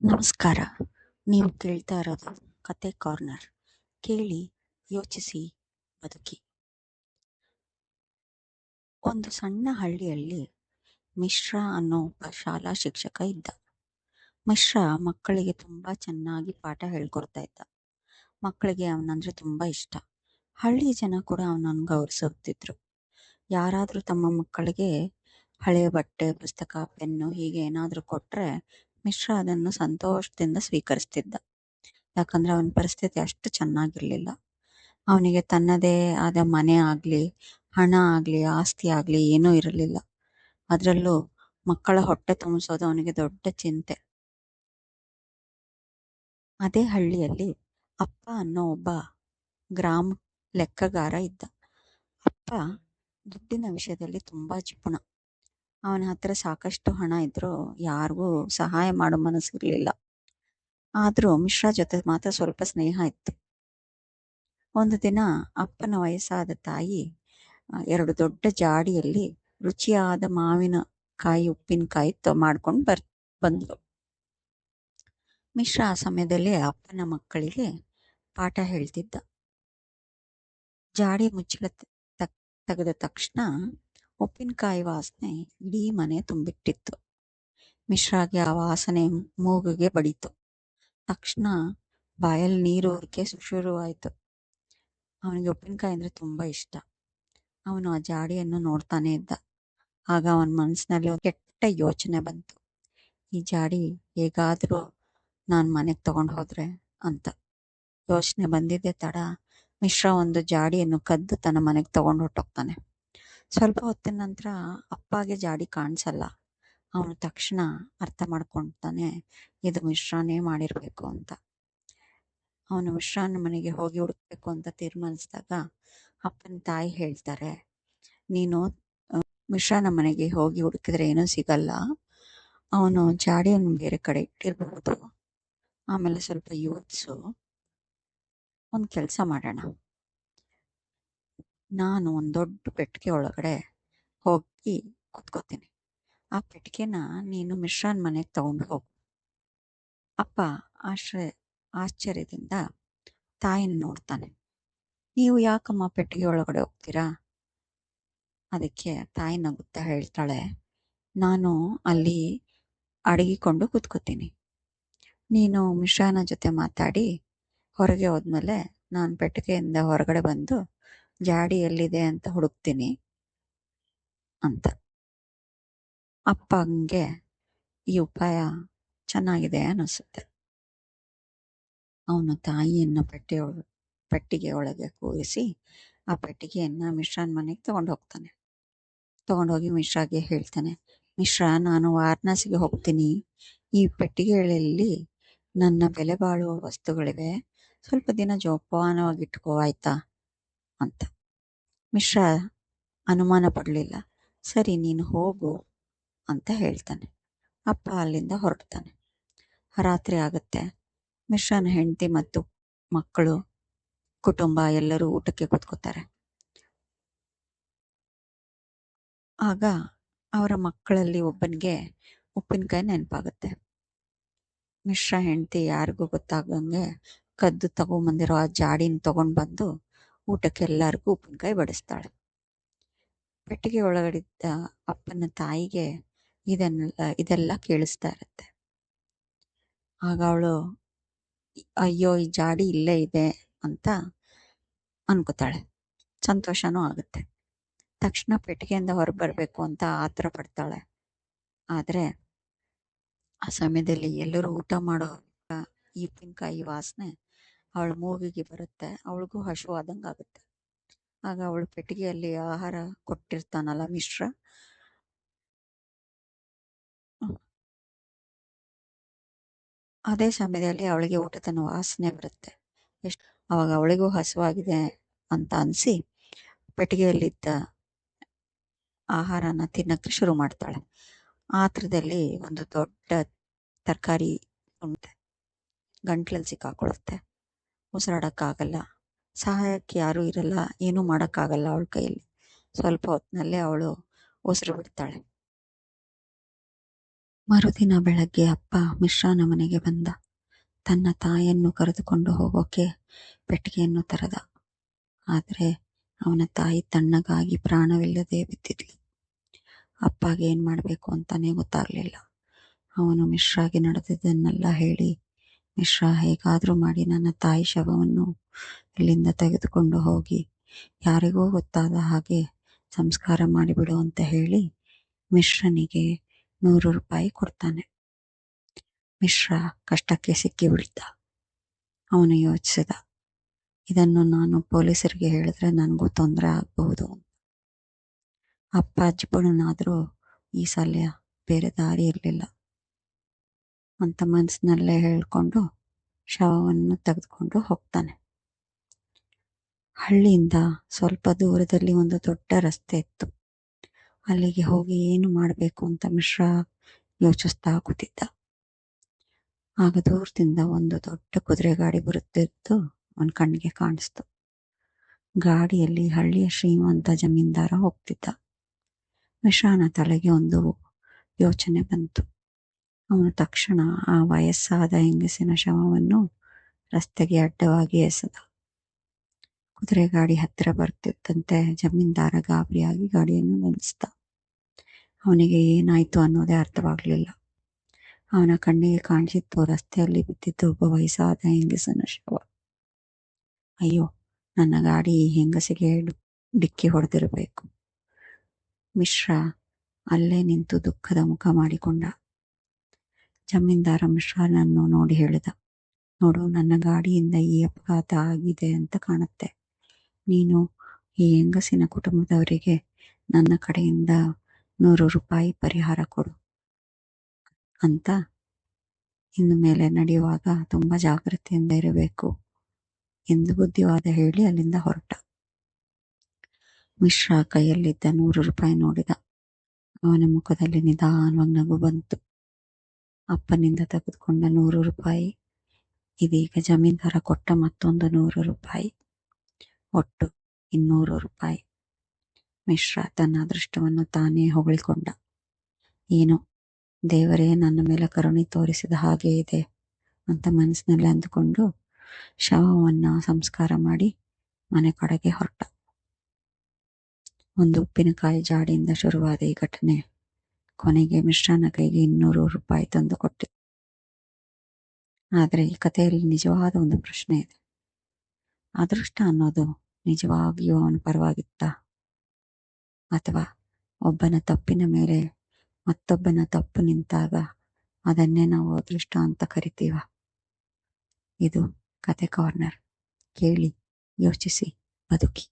ನಮಸ್ಕಾರ. ನೀವು ಕೇಳ್ತಾ ಇರೋದು ಕತೆ ಕಾರ್ನರ್. ಕೇಳಿ, ಯೋಚಿಸಿ, ಬದುಕಿ. ಒಂದು ಸಣ್ಣ ಹಳ್ಳಿಯಲ್ಲಿ ಮಿಶ್ರ ಅನ್ನೋ ಒಬ್ಬ ಶಾಲಾ ಶಿಕ್ಷಕ ಇದ್ದ. ಮಿಶ್ರ ಮಕ್ಕಳಿಗೆ ತುಂಬ ಚೆನ್ನಾಗಿ ಪಾಠ ಹೇಳ್ಕೊಡ್ತಾ ಇದ್ದ. ಮಕ್ಕಳಿಗೆ ಅವನಂದ್ರೆ ತುಂಬ ಇಷ್ಟ. ಹಳ್ಳಿ ಜನ ಕೂಡ ಅವನನ್ನು ಗೌರವಿಸುತ್ತಿದ್ರು. ಯಾರಾದರೂ ತಮ್ಮ ಮಕ್ಕಳಿಗೆ ಹಳೆಯ ಬಟ್ಟೆ, ಪುಸ್ತಕ, ಪೆನ್ನು ಹೀಗೆ ಏನಾದರೂ ಕೊಟ್ಟರೆ ಮಿಶ್ರ ಅದನ್ನು ಸಂತೋಷದಿಂದ ಸ್ವೀಕರಿಸ್ತಿದ್ದ. ಯಾಕಂದರೆ ಅವನ ಪರಿಸ್ಥಿತಿ ಅಷ್ಟು ಚೆನ್ನಾಗಿರಲಿಲ್ಲ. ಅವನಿಗೆ ತನ್ನದೇ ಆದ ಮನೆ ಆಗಲಿ, ಹಣ ಆಗಲಿ, ಆಸ್ತಿ ಆಗಲಿ ಏನೂ ಇರಲಿಲ್ಲ. ಅದರಲ್ಲೂ ಮಕ್ಕಳ ಹೊಟ್ಟೆ ತುಂಬಿಸೋದು ಅವನಿಗೆ ದೊಡ್ಡ ಚಿಂತೆ. ಅದೇ ಹಳ್ಳಿಯಲ್ಲಿ ಅಪ್ಪ ಅನ್ನೋ ಒಬ್ಬ ಗ್ರಾಮ ಲೆಕ್ಕಗಾರ ಇದ್ದ. ಅಪ್ಪ ದುಡ್ಡಿನ ವಿಷಯದಲ್ಲಿ ತುಂಬ ಜಿಪುಣ. ಅವನ ಹತ್ರ ಸಾಕಷ್ಟು ಹಣ ಇದ್ದರೂ ಯಾರಿಗೂ ಸಹಾಯ ಮಾಡೋ ಮನಸ್ಸಿರಲಿಲ್ಲ. ಆದರೂ ಮಿಶ್ರಾ ಜೊತೆ ಮಾತ್ರ ಸ್ವಲ್ಪ ಸ್ನೇಹ ಇತ್ತು. ಒಂದು ದಿನ ಅಪ್ಪನ ವಯಸ್ಸಾದ ತಾಯಿ 2 ದೊಡ್ಡ ಜಾಡಿಯಲ್ಲಿ ರುಚಿಯಾದ ಮಾವಿನಕಾಯಿ ಉಪ್ಪಿನಕಾಯಿ ಮಾಡ್ಕೊಂಡು ಬಂದ್ಲು. ಮಿಶ್ರಾ ಆ ಸಮಯದಲ್ಲಿ ಅಪ್ಪನ ಮಕ್ಕಳಿಗೆ ಪಾಠ ಹೇಳ್ತಿದ್ದ. ಜಾಡಿ ಮುಚ್ಚಳ ತೆಗೆದ ತಕ್ಷಣ ಉಪ್ಪಿನಕಾಯಿ ವಾಸನೆ ಇಡೀ ಮನೆ ತುಂಬಿಟ್ಟಿತ್ತು. ಮಿಶ್ರಾಗೆ ಆ ವಾಸನೆ ಮೂಗಿಗೆ ಬಡಿತು. ತಕ್ಷಣ ಬಾಯಲ್ಲಿ ನೀರು ಊರಕ್ಕೆ ಶುರುವಾಯಿತು. ಅವನಿಗೆ ಉಪ್ಪಿನಕಾಯಿ ಅಂದರೆ ತುಂಬ ಇಷ್ಟ. ಅವನು ಆ ಜಾಡಿಯನ್ನು ನೋಡ್ತಾನೆ ಇದ್ದ. ಆಗ ಅವನ ಮನಸ್ಸಿನಲ್ಲಿ ಕೆಟ್ಟ ಯೋಚನೆ ಬಂತು. ಈ ಜಾಡಿ ಹೇಗಾದರೂ ನಾನು ಮನೆಗೆ ತಗೊಂಡು ಹೋದರೆ ಅಂತ ಯೋಚನೆ ಬಂದಿದ್ದೆ ತಡ ಮಿಶ್ರಾ ಒಂದು ಜಾಡಿಯನ್ನು ಕದ್ದು ತನ್ನ ಮನೆಗೆ ತಗೊಂಡು ಹೊರಟೋಗ್ತಾನೆ. ಸ್ವಲ್ಪ ಹೊತ್ತಿನ ನಂತರ ಅಪ್ಪಗೆ ಜಾಡಿ ಕಾಣಿಸಲ್ಲ. ಅವನು ತಕ್ಷಣ ಅರ್ಥ ಮಾಡ್ಕೊಳ್ತಾನೆ, ಇದು ಮಿಶ್ರಾನೇ ಮಾಡಿರಬೇಕು ಅಂತ. ಅವನು ಮಿಶ್ರಾನ ಮನೆಗೆ ಹೋಗಿ ಹುಡುಕ್ಬೇಕು ಅಂತ ತೀರ್ಮಾನಿಸಿದಾಗ ಅಪ್ಪನ ತಾಯಿ ಹೇಳ್ತಾರೆ, ನೀನು ಮಿಶ್ರಾನ ಮನೆಗೆ ಹೋಗಿ ಹುಡುಕಿದ್ರೆ ಏನೂ ಸಿಗಲ್ಲ. ಅವನು ಜಾಡಿಯನ್ನು ಬೇರೆ ಕಡೆ ಇಟ್ಟಿರಬಹುದು. ಆಮೇಲೆ ಸ್ವಲ್ಪ ಯೋಚಿಸು. ಒಂದು ಕೆಲಸ ಮಾಡೋಣ, ನಾನು ಒಂದು ದೊಡ್ಡ ಪೆಟ್ಟಿಗೆ ಒಳಗಡೆ ಹೋಗಿ ಕೂತ್ಕೋತೀನಿ. ಆ ಪೆಟ್ಟಿಗೆನ ನೀನು ಮಿಶ್ರಾನ ಮನೆಗೆ ತಗೊಂಡು ಹೋಗು. ಅಪ್ಪ ಆಶ್ಚರ್ಯದಿಂದ ತಾಯಿನ ನೋಡ್ತಾನೆ. ನೀವು ಯಾಕಮ್ಮ ಪೆಟ್ಟಿಗೆ ಒಳಗಡೆ ಹೋಗ್ತೀರಾ? ಅದಕ್ಕೆ ತಾಯಿ ನಗುತ್ತಾ ಹೇಳ್ತಾಳೆ, ನಾನು ಅಲ್ಲಿ ಅಡಗಿಕೊಂಡು ಕೂತ್ಕೋತೀನಿ. ನೀನು ಮಿಶ್ರಾನ ಜೊತೆ ಮಾತಾಡಿ ಹೊರಗೆ ಹೋದ್ಮೇಲೆ ನಾನು ಪೆಟ್ಟಿಗೆಯಿಂದ ಹೊರಗಡೆ ಬಂದು ಜಾಡಿ ಎಲ್ಲಿದೆ ಅಂತ ಹುಡುಕ್ತೀನಿ ಅಂತ. ಅಪ್ಪಂಗೆ ಈ ಉಪಾಯ ಚೆನ್ನಾಗಿದೆ ಅನ್ನಿಸುತ್ತೆ. ಅವನು ತಾಯಿಯನ್ನು ಪೆಟ್ಟಿಗೆ ಒಳಗೆ ಕೂರಿಸಿ ಆ ಪೆಟ್ಟಿಗೆಯನ್ನು ಮಿಶ್ರಾನ ಮನೆಗೆ ತಗೊಂಡೋಗಿ ಮಿಶ್ರಾಗೆ ಹೇಳ್ತಾನೆ, ಮಿಶ್ರಾ, ನಾನು ವಾರಣಾಸಿಗೆ ಹೋಗ್ತೀನಿ. ಈ ಪೆಟ್ಟಿಗೆಗಳಲ್ಲಿ ನನ್ನ ಬೆಲೆ ಬಾಳುವ ವಸ್ತುಗಳಿವೆ. ಸ್ವಲ್ಪ ದಿನ ಜೋಪಾನವಾಗಿ ಇಟ್ಕೋ ಆಯ್ತಾ ಅಂತ. ಮಿಶ್ರಾ ಅನುಮಾನ ಪಡಲಿಲ್ಲ. ಸರಿ, ನೀನು ಹೋಗು ಅಂತ ಹೇಳ್ತಾನೆ. ಅಪ್ಪ ಅಲ್ಲಿಂದ ಹೊರಡ್ತಾನೆ. ರಾತ್ರಿ ಆಗುತ್ತೆ. ಮಿಶ್ರಾನ ಹೆಂಡತಿ ಮತ್ತು ಮಕ್ಕಳು, ಕುಟುಂಬ ಎಲ್ಲರೂ ಊಟಕ್ಕೆ ಕೂತ್ಕೋತಾರೆ. ಆಗ ಅವರ ಮಕ್ಕಳಲ್ಲಿ ಒಬ್ಬನಿಗೆ ಉಪ್ಪಿನಕಾಯಿ ನೆನಪಾಗುತ್ತೆ. ಮಿಶ್ರಾ ಹೆಂಡತಿ ಯಾರಿಗೂ ಗೊತ್ತಾಗಂಗೆ ಕದ್ದು ತಗೊಂಬಂದಿರೋ ಆ ಜಾಡಿನ ತಗೊಂಡು ಬಂದು ಊಟಕ್ಕೆ ಎಲ್ಲರಿಗೂ ಉಪ್ಪಿನಕಾಯಿ ಬಡಿಸ್ತಾಳೆ. ಪೆಟ್ಟಿಗೆ ಒಳಗಡಿದ್ದ ಅಪ್ಪನ ತಾಯಿಗೆ ಇದೆಲ್ಲ ಕೇಳಿಸ್ತಾ ಇರುತ್ತೆ. ಆಗ ಅವಳು, ಅಯ್ಯೋ, ಈ ಜಾಡಿ ಇಲ್ಲೇ ಇದೆ ಅಂತ ಅನ್ಕೋತಾಳೆ. ಸಂತೋಷನೂ ಆಗುತ್ತೆ. ತಕ್ಷಣ ಪೆಟ್ಟಿಗೆಯಿಂದ ಹೊರಗೆ ಬರಬೇಕು ಅಂತ ಆತರ ಪಡ್ತಾಳೆ. ಆದರೆ ಆ ಸಮಯದಲ್ಲಿ ಎಲ್ಲರೂ ಊಟ ಮಾಡೋ ಈ ಉಪ್ಪಿನಕಾಯಿ ವಾಸನೆ ಅವಳ ಮೂಗಿಗೆ ಬರುತ್ತೆ. ಅವಳಿಗೂ ಹಸಿವಾದಂಗೆ ಆಗುತ್ತೆ. ಆಗ ಅವಳು ಪೆಟ್ಟಿಗೆಯಲ್ಲಿ ಆಹಾರ ಕೊಟ್ಟಿರ್ತಾನಲ್ಲ ಮಿಶ್ರ, ಅದೇ ಸಮಯದಲ್ಲಿ ಅವಳಿಗೆ ಊಟದ ವಾಸನೆ ಬರುತ್ತೆ. ಅವಾಗ ಅವಳಿಗೂ ಹಸಿವಾಗಿದೆ ಅಂತ ಅನಿಸಿ ಪೆಟ್ಟಿಗೆಯಲ್ಲಿದ್ದ ಆಹಾರನ ತಿನ್ನಕ್ಕೆ ಶುರು ಮಾಡ್ತಾಳೆ. ಆತ್ರದಲ್ಲಿ ಒಂದು ದೊಡ್ಡ ತರಕಾರಿ ಉಂಟೆ, ಗಂಟ್ಲಲ್ಲಿ ಸಿಕ್ಕಾಕೊಳ್ಳುತ್ತೆ. ಉಸಿರಾಡೋಕ್ಕಾಗಲ್ಲ. ಸಹಾಯಕ್ಕೆ ಯಾರೂ ಇರಲ್ಲ, ಏನೂ ಮಾಡೋಕ್ಕಾಗಲ್ಲ ಅವಳ ಕೈಯಲ್ಲಿ. ಸ್ವಲ್ಪ ಹೊತ್ತಿನಲ್ಲೇ ಅವಳು ಉಸಿರು ಬಿಡ್ತಾಳೆ. ಮರುದಿನ ಬೆಳಗ್ಗೆ ಅಪ್ಪ ಮಿಶ್ರಾನ ಮನೆಗೆ ಬಂದ. ತನ್ನ ತಾಯಿಯನ್ನು ಕರೆದುಕೊಂಡು ಹೋಗೋಕೆ ಪೆಟ್ಟಿಗೆಯನ್ನು ತೆರೆದ. ಆದರೆ ಅವನ ತಾಯಿ ತಣ್ಣಗಾಗಿ ಪ್ರಾಣವಿಲ್ಲದೆ ಬಿದ್ದಿದ್ಲು. ಅಪ್ಪಗೆ ಏನ್ ಮಾಡಬೇಕು ಅಂತಾನೆ ಗೊತ್ತಾಗ್ಲಿಲ್ಲ. ಅವನು ಮಿಶ್ರಾಗೆ ನಡೆದಿದ್ದನ್ನೆಲ್ಲ ಹೇಳಿ, ಮಿಶ್ರಾ, ಹೇಗಾದ್ರೂ ಮಾಡಿ ನನ್ನ ತಾಯಿ ಶವವನ್ನು ಇಲ್ಲಿಂದ ತೆಗೆದುಕೊಂಡು ಹೋಗಿ ಯಾರಿಗೂ ಗೊತ್ತಾದ ಹಾಗೆ ಸಂಸ್ಕಾರ ಮಾಡಿಬಿಡು ಅಂತ ಹೇಳಿ ಮಿಶ್ರನಿಗೆ 100 ರೂಪಾಯಿ ಕೊಡ್ತಾನೆ. ಮಿಶ್ರಾ ಕಷ್ಟಕ್ಕೆ ಸಿಕ್ಕಿಬಿಡ್ತ. ಅವನು ಯೋಚಿಸಿದ, ಇದನ್ನು ನಾನು ಪೊಲೀಸರಿಗೆ ಹೇಳಿದ್ರೆ ನನಗೂ ತೊಂದರೆ ಆಗಬಹುದು. ಅಪ್ಪ ಜಿಪುಣನಾದ್ರೂ ಈ ಸಲ ಬೇರೆ ದಾರಿ ಇರಲಿಲ್ಲ ಅಂತ ಮನಸ್ಸಿನಲ್ಲೇ ಹೇಳ್ಕೊಂಡು ಶವವನ್ನು ತೆಗೆದುಕೊಂಡು ಹೋಗ್ತಾನೆ. ಹಳ್ಳಿಯಿಂದ ಸ್ವಲ್ಪ ದೂರದಲ್ಲಿ ಒಂದು ದೊಡ್ಡ ರಸ್ತೆ ಇತ್ತು. ಅಲ್ಲಿಗೆ ಹೋಗಿ ಏನು ಮಾಡಬೇಕು ಅಂತ ಮಿಶ್ರಾ ಯೋಚಿಸ್ತಾ ಕೂತಿದ್ದ. ಆಗ ದೂರದಿಂದ ಒಂದು ದೊಡ್ಡ ಕುದುರೆ ಗಾಡಿ ಬರುತ್ತಿದ್ದು ಅವನ ಕಣ್ಣಿಗೆ ಕಾಣಿಸ್ತು. ಗಾಡಿಯಲ್ಲಿ ಹಳ್ಳಿಯ ಶ್ರೀಮಂತ ಜಮೀನ್ದಾರ ಹೋಗ್ತಿದ್ದ. ಮಿಶ್ರಾನ ತಲೆಗೆ ಒಂದು ಯೋಚನೆ ಬಂತು. ಅವನು ತಕ್ಷಣ ಆ ವಯಸ್ಸಾದ ಹೆಂಗಸಿನ ಶವವನ್ನು ರಸ್ತೆಗೆ ಅಡ್ಡವಾಗಿ ಎಸೆದ. ಕುದುರೆ ಗಾಡಿ ಹತ್ತಿರ ಬರ್ತಿದ್ದಂತೆ ಜಮೀನ್ದಾರ ಗಾಬರಿಯಾಗಿ ಗಾಡಿಯನ್ನು ನಿಲ್ಲಿಸಿದ. ಅವನಿಗೆ ಏನಾಯ್ತು ಅನ್ನೋದೇ ಅರ್ಥವಾಗಲಿಲ್ಲ. ಅವನ ಕಣ್ಣಿಗೆ ಕಾಣಿಸಿತ್ತು ರಸ್ತೆಯಲ್ಲಿ ಬಿದ್ದಿದ್ದ ಒಬ್ಬ ವಯಸ್ಸಾದ ಹೆಂಗಸಿನ ಶವ. ಅಯ್ಯೋ, ನನ್ನ ಗಾಡಿ ಈ ಹೆಂಗಸಿಗೆ ಡಿಕ್ಕಿ ಹೊಡೆದಿರಬೇಕು. ಮಿಶ್ರಾ ಅಲ್ಲೇ ನಿಂತು ದುಃಖದ ಮುಖ ಮಾಡಿಕೊಂಡ. ಜಮೀನ್ದಾರ ಮಿಶ್ರಾನನ್ನು ನೋಡಿ ಹೇಳಿದ, ನೋಡು, ನನ್ನ ಗಾಡಿಯಿಂದ ಈ ಅಪಘಾತ ಆಗಿದೆ ಅಂತ ಕಾಣುತ್ತೆ. ನೀನು ಈ ಹೆಂಗಸಿನ ಕುಟುಂಬದವರಿಗೆ ನನ್ನ ಕಡೆಯಿಂದ 100 ರೂಪಾಯಿ ಪರಿಹಾರ ಕೊಡು ಅಂತ. ಇನ್ನು ಮೇಲೆ ನಡೆಯುವಾಗ ತುಂಬಾ ಜಾಗ್ರತೆಯಿಂದ ಇರಬೇಕು ಎಂದು ಬುದ್ಧಿವಾದ ಹೇಳಿ ಅಲ್ಲಿಂದ ಹೊರಟ. ಮಿಶ್ರಾ ಕೈಯಲ್ಲಿದ್ದ 100 ರೂಪಾಯಿ ನೋಡಿದ. ಅವನ ಮುಖದಲ್ಲಿ ನಿಧಾನವಾಗಿ ನಗು ಬಂತು. ಅಪ್ಪನಿಂದ ತೆಗೆದುಕೊಂಡ 100 ರೂಪಾಯಿ, ಇದೀಗ ಜಮೀನ್ದಾರ ಕೊಟ್ಟ ಮತ್ತೊಂದು 100 ರೂಪಾಯಿ, ಒಟ್ಟು 200 ರೂಪಾಯಿ. ಮಿಶ್ರಾ ತನ್ನ ಅದೃಷ್ಟವನ್ನು ತಾನೇ ಹೊಗಳಿಕೊಂಡ. ಏನೋ ದೇವರೇ ನನ್ನ ಮೇಲೆ ಕರುಣೆ ತೋರಿಸಿದ ಹಾಗೆ ಇದೆ ಅಂತ ಮನಸ್ಸಿನಲ್ಲಿ ಅಂದುಕೊಂಡು ಶವವನ್ನ ಸಂಸ್ಕಾರ ಮಾಡಿ ಮನೆ ಕಡೆಗೆ ಹೊರಟ. ಒಂದು ಉಪ್ಪಿನಕಾಯಿ ಜಾಡಿಯಿಂದ ಶುರುವಾದ ಈ ಘಟನೆ ಕೊನೆಗೆ ಮಿಶ್ರಾನ ಕೈಗೆ 200 ರೂಪಾಯಿ ತಂದು ಕೊಟ್ಟಿತು. ಆದರೆ ಈ ಕಥೆಯಲ್ಲಿ ನಿಜವಾದ ಒಂದು ಪ್ರಶ್ನೆ ಇದೆ. ಅದೃಷ್ಟ ಅನ್ನೋದು ನಿಜವಾಗಿಯೂ ಅವನ ಪರವಾಗಿತ್ತ, ಅಥವಾ ಒಬ್ಬನ ತಪ್ಪಿನ ಮೇಲೆ ಮತ್ತೊಬ್ಬನ ತಪ್ಪು ನಿಂತಾಗ ಅದನ್ನೇ ನಾವು ಅದೃಷ್ಟ ಅಂತ ಕರಿತೀವ? ಇದು ಕತೆ ಕಾರ್ನರ್. ಕೇಳಿ, ಯೋಚಿಸಿ, ಬದುಕಿ.